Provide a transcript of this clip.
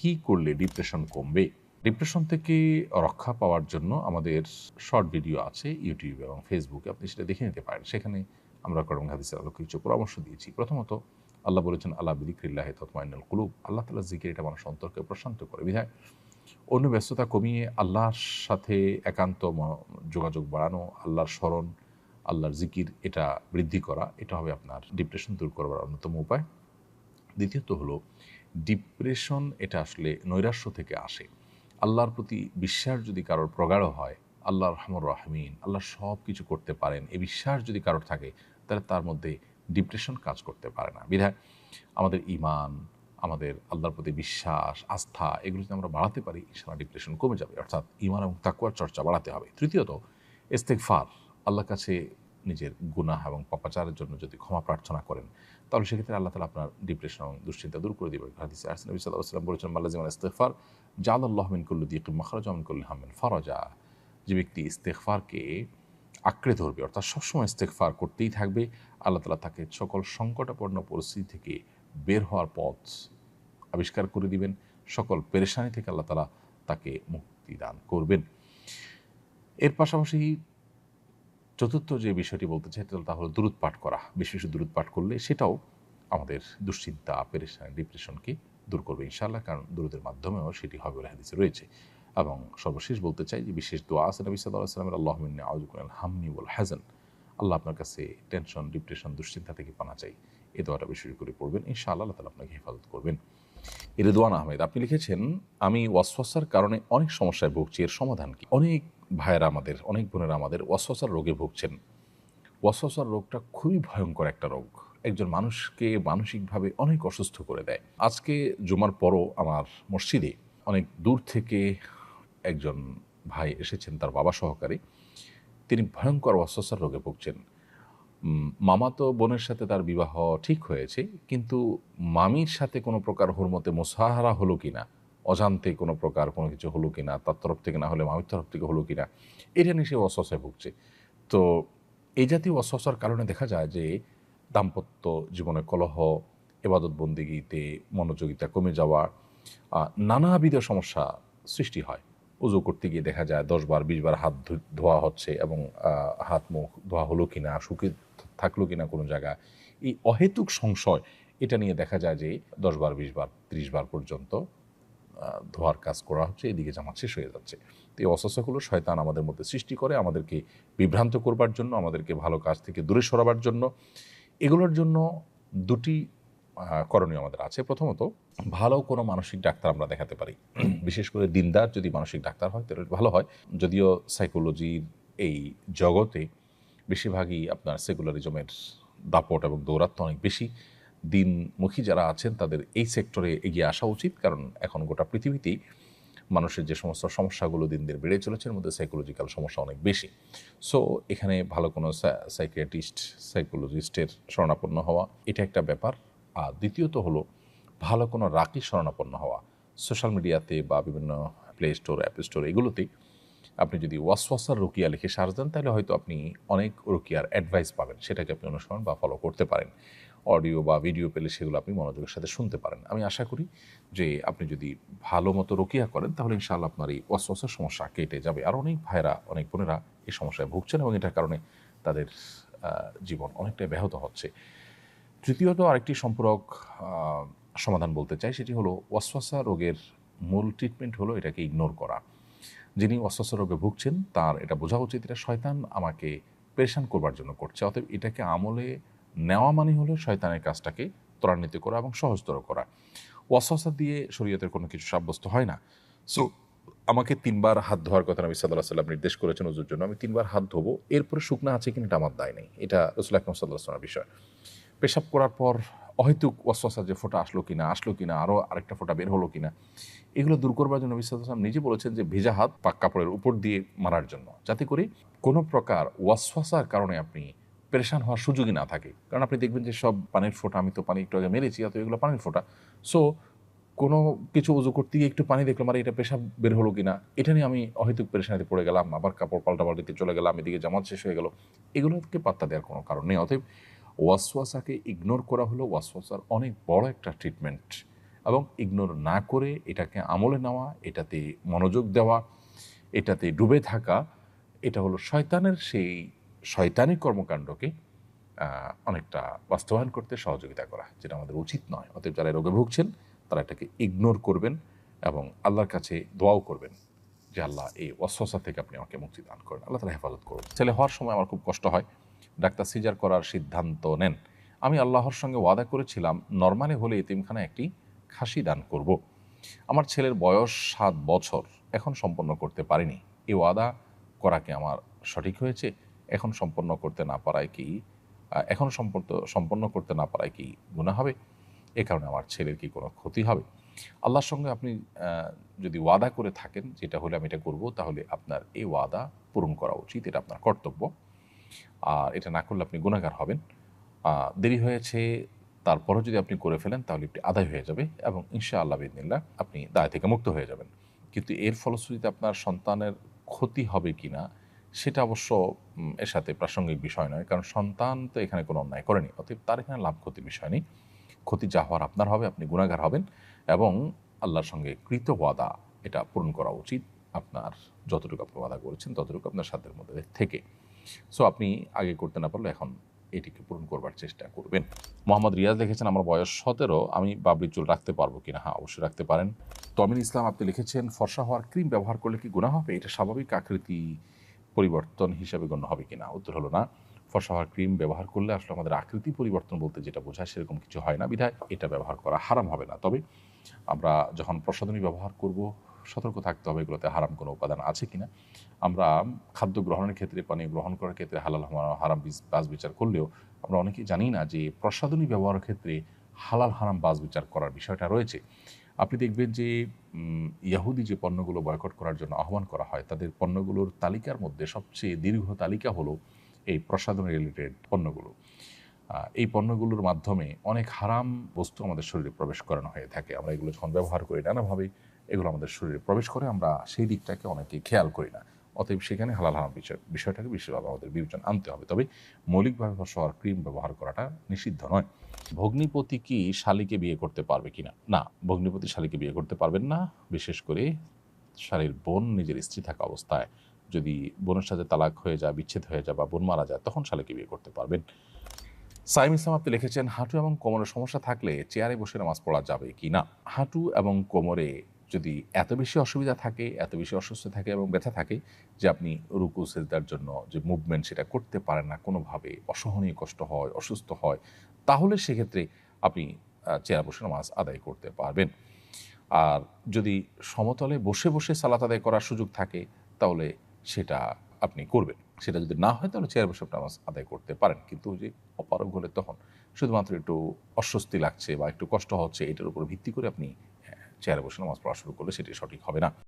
কি করলে ডিপ্রেশন কমবে? ডিপ্রেশন থেকে রক্ষা পাওয়ার জন্য আমাদের শর্ট ভিডিও আছে ইউটিউব এবং ফেসবুকে, আপনি সেটা দেখে নিতে পারেন। সেখানে আমরা কোরআন হাদিসের আলোকে কিছু পরামর্শ দিয়েছি। প্রথমত আল্লাহ বলেছেন, আল্লাহ বিযিকরিল্লাহি তাতমাইন্নুল কুলুব। আল্লাহ তাআলার জিকির এটা মানুষের অন্তরকে প্রশান্ত করে। বিধায় অন্য ব্যস্ততা কমিয়ে আল্লাহর সাথে একান্ত যোগাযোগ বাড়ানো, আল্লাহর স্মরণ, আল্লাহর জিকির এটা বৃদ্ধি করা, এটা হবে আপনার ডিপ্রেশন দূর করবার অন্যতম উপায়। দ্বিতীয়ত হলো, ডিপ্রেশন এটা আসলে নৈরাশ্য থেকে আসে। আল্লাহর প্রতি বিশ্বাস যদি কারোর প্রগাঢ় হয়, আল্লাহ রহমান রাহমিন, আল্লাহ সব কিছু করতে পারেন, এই বিশ্বাস যদি কারোর থাকে, তাহলে তার মধ্যে ডিপ্রেশন কাজ করতে পারে না। বিধায় আমাদের ঈমান, আমাদের আল্লাহর প্রতি বিশ্বাস, আস্থা, এগুলো যদি আমরা বাড়াতে পারি, ইনশাআল্লাহ ডিপ্রেশন কমে যাবে। অর্থাৎ ঈমান এবং তাকওয়ার চর্চা বাড়াতে হবে। তৃতীয়ত ইস্তেগফার, আল্লাহর কাছে নিজের গুনাহ এবং পাপাচারের জন্য যদি ক্ষমা প্রার্থনা করেন, তাহলে সেক্ষেত্রে আল্লাহ তাআলা আপনার ডিপ্রেশন এবং দুশ্চিন্তা দূর করে দিবেন। হাদিসে আসছে, নবী সাল্লাল্লাহু আলাইহি ওয়াসাল্লাম বলেছেন, মান লাযিমাল ইস্তিগফার জাআলাল্লাহু মিন কুল্লি দিকিন মাখরাজা ওয়া মিন কুল্লি হাম্মিন ফারাজা। যে ব্যক্তি ইস্তেগফারকে আঁকড়ে ধরবে, অর্থাৎ সবসময় ইস্তেগফার করতেই থাকবে, আল্লাহ তাআলা তাকে সকল সংকটাপন্ন পরিস্থিতি থেকে বের হওয়ার পথ আবিষ্কার করে দিবেন। সকল পেরেশানি থেকে আল্লাহ তাআলা তাকে মুক্তি দান করবেন। এর পাশাপাশি চতুর্থ যে বিষয়টি বলতে চাই, তা হলো দুরূদ পাঠ করা। বেশি বেশি দুরূদ পাঠ করলে সেটাও আমাদের দুশ্চিন্তা, পেরেশানি, ডিপ্রেশনকে দূর করবে ইনশাআল্লাহ, কারণ দুরূদের মাধ্যমেও সেটি হবে বলে হাদিসে রয়েছে। এবং সর্বশেষ বলতে চাই যে বিশেষ দোয়া আছে নবী সাল্লাল্লাহু আলাইহি ওয়াসাল্লামের, আল্লাহুম্মা ইন্নী আউযু বিকা মিনাল হাম্মি ওয়াল হাযান। আল্লাহ আপনার কাছে টেনশন, ডিপ্রেশন, দুশ্চিন্তা থেকে পানা চাই। এই দোয়াটা বেশি করে পড়বেন, ইনশাআল্লাহ আল্লাহ তাআলা আপনাকে হেফাজত করবেন। রিদওয়ান আহমেদ আপনি লিখেছেন, আমি ওয়াসওয়াসার কারণে অনেক সমস্যায় ভুগছি, এর সমাধান কি? অনেক ভাইয়েরা আমাদের, অনেক বোনেরা আমাদের ওয়াসওয়াসার রোগে ভুগছেন। ওয়াসওয়াসার রোগটা খুবই ভয়ঙ্কর একটা রোগ। একজন মানুষকে মানসিকভাবে অনেক অসুস্থ করে দেয়। আজকে জুমার পরও আমার মসজিদে অনেক দূর থেকে একজন ভাই এসেছেন তার বাবা সহকারে। তিনি ভয়ঙ্কর ওয়াসওয়াসার রোগে ভুগছেন। মামাতো বোনের সাথে তার বিবাহ ঠিক হয়েছে, কিন্তু মামির সাথে কোনো প্রকার হুরমতে মোসাহারা হলো কিনা, অজান্তে কোনো প্রকার কোনো কিছু হলো কিনা, তার তরফ থেকে না হলে মামির তরফ থেকে হলো কিনা, এটা নিয়ে সে ওয়াসওয়াসায় ভুগছে। তো এই জাতীয় ওয়াসওয়াসার কারণে দেখা যায় যে দাম্পত্য জীবনে কলহ, ইবাদত বন্দেগীতে মনোযোগিতা কমে যাওয়া, নানাবিধ সমস্যা সৃষ্টি হয়। উজু করতে গিয়ে দেখা যায় 10 বার 20 বার হাত ধোয়া হচ্ছে, এবং হাত মুখ ধোয়া হলো কিনা, শুকিয়ে থাকলো কিনা কোনো জায়গায়, এই অহেতুক সংশয়, এটা নিয়ে দেখা যায় যে 10 বার 20 বার 30 বার পর্যন্ত ধোয়ার কাজ করা হচ্ছে, এদিকে জামাত শেষ হয়ে যাচ্ছে। তো এই অস্বস্থাগুলো শয়তান আমাদের মধ্যে সৃষ্টি করে, আমাদেরকে বিভ্রান্ত করবার জন্য, আমাদেরকে ভালো কাজ থেকে দূরে সরাবার জন্য। এগুলোর জন্য দুটি করণীয় আমাদের আছে। প্রথমত, ভালো কোনো মানসিক ডাক্তার আমরা দেখাতে পারি। বিশেষ করে দিনদার যদি মানসিক ডাক্তার হয় তাহলে ভালো হয়। যদিও সাইকোলজির এই জগতে বেশিরভাগই আপনার সেকুলারিজমের দাপট এবং দৌরাত্ম্য অনেক বেশি। দিনমুখী যারা আছেন তাদের এই সেক্টরে এগিয়ে আসা উচিত, কারণ এখন গোটা পৃথিবীতেই মানুষের যে সমস্ত সমস্যাগুলো দিন দিন বেড়ে চলেছে, এর মধ্যে সাইকোলজিক্যাল সমস্যা অনেক বেশি। সো এখানে ভালো কোনো সাইকিয়াট্রিস্ট, সাইকোলজিস্টের শরণাপন্ন হওয়া, এটা একটা ব্যাপার। আর দ্বিতীয়ত হলো, ভালো কোনো রাকি শরণাপন্ন হওয়া। সোশ্যাল মিডিয়াতে বা বিভিন্ন প্লে স্টোর, অ্যাপ স্টোর, এগুলোতেই আপনি যদি ওয়াসওয়াসার রুকিয়া লিখে সার্চ দেন, তাহলে হয়তো আপনি অনেক রুকিয়ার অ্যাডভাইস পাবেন, সেটাকে আপনি অনুসরণ বা ফলো করতে পারেন। অডিও বা ভিডিও পেলে সেগুলো আপনি মনোযোগের সাথে শুনতে পারেন। আমি আশা করি যে আপনি যদি ভালো মতো রুকিয়া করেন, তাহলে ইনশাআল্লাহ আপনার এই ওয়াসওয়াসার সমস্যা কেটে যাবে। আর অনেক ভাইরা, অনেক বোনেরা এই সমস্যায় ভুগছেন, এবং এটার কারণে তাদের জীবন অনেকটাই ব্যাহত হচ্ছে। তৃতীয়ত আরেকটি সম্পূরক সমাধান বলতে চাই, সেটি হলো ওয়াসওয়াসা রোগের মূল ট্রিটমেন্ট হলো এটাকে ইগনোর করা। যিনি ওয়াসওয়াসা রোগে ভুগছেন তার এটা বোঝা উচিত, এটা শয়তান আমাকে পেরেশান করবার জন্য করছে। অতএব এটাকে আমলে নেওয়া মানে হলো শয়তানের কাজটাকে ত্বরান্বিত করা এবং সহজতর করা। ওয়াসওয়াসা দিয়ে শরীয়তের কোনো কিছু সাব্যস্ত হয় না। সো আমাকে 3 বার হাত ধোয়ার কথা নবী সাল্লাল্লাহু আলাইহি ওয়াসাল্লাম নির্দেশ করেছেন ওযুর জন্য। আমি 3 বার হাত ধোবো, এরপরে শুকনা আছে কিনা এটা আমার দায় নেই। এটা রাসূল আকরাম সাল্লাল্লাহু আলাইহি ওয়াসাল্লামের বিষয়। পেশাব করার পর অহেতুক ওয়াসওয়াসা যে ফোঁটা আসলো কিনা, আরও আরেকটা ফোঁটা বের হলো কিনা, এগুলো দূর করবার জন্য নবী সাল্লাল্লাহু আলাইহি ওয়াসাল্লাম নিজে বলেছেন যে ভেজা হাত পাক কাপড়ের উপর দিয়ে মারার জন্য, যাতে করে কোনো প্রকার ওয়াসওয়াসার কারণে আপনি পেরেশান হওয়ার সুযোগই না থাকে। কারণ আপনি দেখবেন যে সব পানির ফোঁটা, আমি তো পানি একটু আগে মেরেছি, অত এগুলো পানির ফোঁটা। সো কোনো কিছু উজু করতে গিয়ে একটু পানি দেখলাম, আর এটা পেশাব বের হলো কিনা, এটা নিয়ে আমি অহেতুক পেরেশানিতে পড়ে গেলাম, আবার কাপড় পাল্টাপাল্টিতে চলে গেলাম, এদিকে জামাত শেষ হয়ে গেল। এগুলোকে পাত্তা দেওয়ার কোনো কারণ নেই। অতএব ওয়াসওয়াসাকে ইগনোর করা হলো ওয়াসওয়াসার অনেক বড় একটা ট্রিটমেন্ট, এবং ইগনোর না করে এটাকে আমলে নেওয়া, এটাতে মনোযোগ দেওয়া, এটাতে ডুবে থাকা, এটা হলো শয়তানের সেই শয়তানি কর্মকাণ্ডকে অনেকটা বাস্তবায়ন করতে সহযোগিতা করা, যেটা আমাদের উচিত নয়। অতএব যারা রোগে ভুগছেন তারা এটাকে ইগনোর করবেন এবং আল্লাহর কাছে দোয়াও করবেন যে আল্লাহ এই ওয়াসওয়াসা থেকে আপনি আমাকে মুক্তি দান করেন, আল্লাহ তাআলা হেফাজত করুন। ছেলে হওয়ার সময় আমার খুব কষ্ট হয়, ডাক্তার সিজার করার সিদ্ধান্ত নেন। আমি আল্লাহর সঙ্গে ওয়াদা করেছিলাম নরমালি হলে এতিমখানায় একটি খাসি দান করব। আমার ছেলের বয়স 7 বছর, এখন সম্পন্ন করতে পারিনি। এই ওয়াদা করা কি আমার সঠিক হয়েছে? এখন সম্পন্ন করতে না পারায় কি এখন সম্পন্ন করতে না পারায় কি গুনাহ হবে? এ কারণে আমার ছেলের কি কোনো ক্ষতি হবে? আল্লাহর সঙ্গে আপনি যদি ওয়াদা করে থাকেন যেটা হলে আমি এটা করব, তাহলে আপনার এই ওয়াদা পূরণ করা উচিত, এটা আপনার কর্তব্য। আর এটা না করলে আপনি গুনাহগার হবেন। দেরি হয়েছে তারপরও যদি আপনি করে ফেলেন তাহলে এটি আদায় হয়ে যাবে এবং ইনশাআল্লাহ বিইذনিল্লাহ আপনি দায় থেকে মুক্ত হয়ে যাবেন। কিন্তু এর ফলশ্রুতিতে আপনার সন্তানের ক্ষতি হবে কিনা সেটা অবশ্য এর সাথে প্রাসঙ্গিক বিষয় নয়, কারণ সন্তান তো এখানে কোনো অন্যায় করেনি, অতএব তার এখানে লাভ ক্ষতির বিষয় নেই। ক্ষতি যা হওয়ার আপনার হবে, আপনি গুনাহগার হবেন এবং আল্লাহর সঙ্গে কৃত ওয়াদা এটা পূরণ করা উচিত আপনার। যতটুকু আপনি ওয়াদা করেছেন ততটুকু আপনার সাধ্যের মধ্যে থেকে। সো আপনি আগে করতে না পারলে এখন এটিকে পূরণ করবার চেষ্টা করবেন। মোহাম্মদ রিয়াজ লিখেছেন, আমার বয়স 17, আমি বাবরি চুল রাখতে পারবো কিনা? হ্যাঁ, অবশ্যই রাখতে পারেন। তমিন ইসলাম আপনি লিখেছেন, ফর্সা হওয়ার ক্রিম ব্যবহার করলে কি গুনাহ হবে? এটা স্বাভাবিক আকৃতি পরিবর্তন হিসাবে গণ্য হবে কিনা? উত্তর হলো না। ফর্সা হওয়ার ক্রিম ব্যবহার করলে আসলে আমাদের আকৃতি পরিবর্তন বলতে যেটা বোঝায় সেরকম কিছু হয় না, বিধায় এটা ব্যবহার করা হারাম হবে না। তবে আমরা যখন প্রসাধনী ব্যবহার করব সতর্ক থাকতে হবে এগুলোতে হারাম কোনো উপাদান আছে কিনা। আমরা খাদ্য গ্রহণের ক্ষেত্রে, পানীয় গ্রহণ করার ক্ষেত্রে হালাল হারাম বাছ বিচার করলেও আমরা অনেকেই জানি না যে প্রসাধনী ব্যবহারের ক্ষেত্রে হালাল হারাম বাছ বিচার করার বিষয়টা রয়েছে। আপনি দেখবেন যে ইয়াহুদি যে পণ্যগুলো বয়কট করার জন্য আহ্বান করা হয়, তাদের পণ্যগুলোর তালিকার মধ্যে সবচেয়ে দীর্ঘ তালিকা হলো এই প্রসাধনী রিলেটেড পণ্যগুলো। এই পণ্যগুলোর মাধ্যমে অনেক হারাম বস্তু আমাদের শরীরে প্রবেশ করানো হয়ে থাকে। আমরা এগুলো যখন ব্যবহার করি নানাভাবে এগুলো আমাদের শরীরে প্রবেশ করে, আমরা সেই দিকটাকে অনেকেই খেয়াল করি না। অতএব সেখানে হালাল হারাম বিষয়টাকে বিশেষভাবে আমাদের বিবেচনা আনতে হবে। তবে মৌলিকভাবে ফর্সা হওয়ার ক্রিম ব্যবহার করাটা নিষিদ্ধ নয়। ভগ্নিপতি কি শালীকে বিয়ে করতে পারবে কিনা? না, ভগ্নিপতি শালীকে বিয়ে করতে পারবেন না। বিশেষ করে শালীর বোন নিজের স্ত্রী থাকা অবস্থায় যদি বোনের সাথে তালাক হয়ে যায়, বিচ্ছেদ হয়ে যায় বা বোন মারা যায়, তখন শালীকে বিয়ে করতে পারবেন। সাইম ইসলাম আপনি লিখেছেন, হাঁটু এবং কোমরের সমস্যা থাকলে চেয়ারে বসে নামাজ পড়া যাবে কি না? হাঁটু এবং কোমরে যদি এত বেশি অসুবিধা থাকে, এত বেশি অসুস্থ থাকে এবং ব্যথা থাকে যে আপনি রুকু সেজদার জন্য যে মুভমেন্ট সেটা করতে পারেন না, কোনোভাবে অসহনীয় কষ্ট হয়, অসুস্থ হয়, তাহলে সেক্ষেত্রে আপনি চেয়ারে বসে নামাজ আদায় করতে পারবেন। আর যদি সমতলে বসে বসে সালাত আদায় করার সুযোগ থাকে তাহলে সেটা আপনি করবেন। সেটা যদি না হয় তাহলে চেয়ারে বসে আপনি নামাজ আদায় করতে পারেন। কিন্তু যে অপারগ হলে তখন শুধুমাত্র একটু অস্বস্তি লাগছে বা একটু কষ্ট হচ্ছে, এটার উপর ভিত্তি করে আপনি চেয়ারে বসে নামাজ পড়া শুরু করলে সেটি সঠিক হবে না।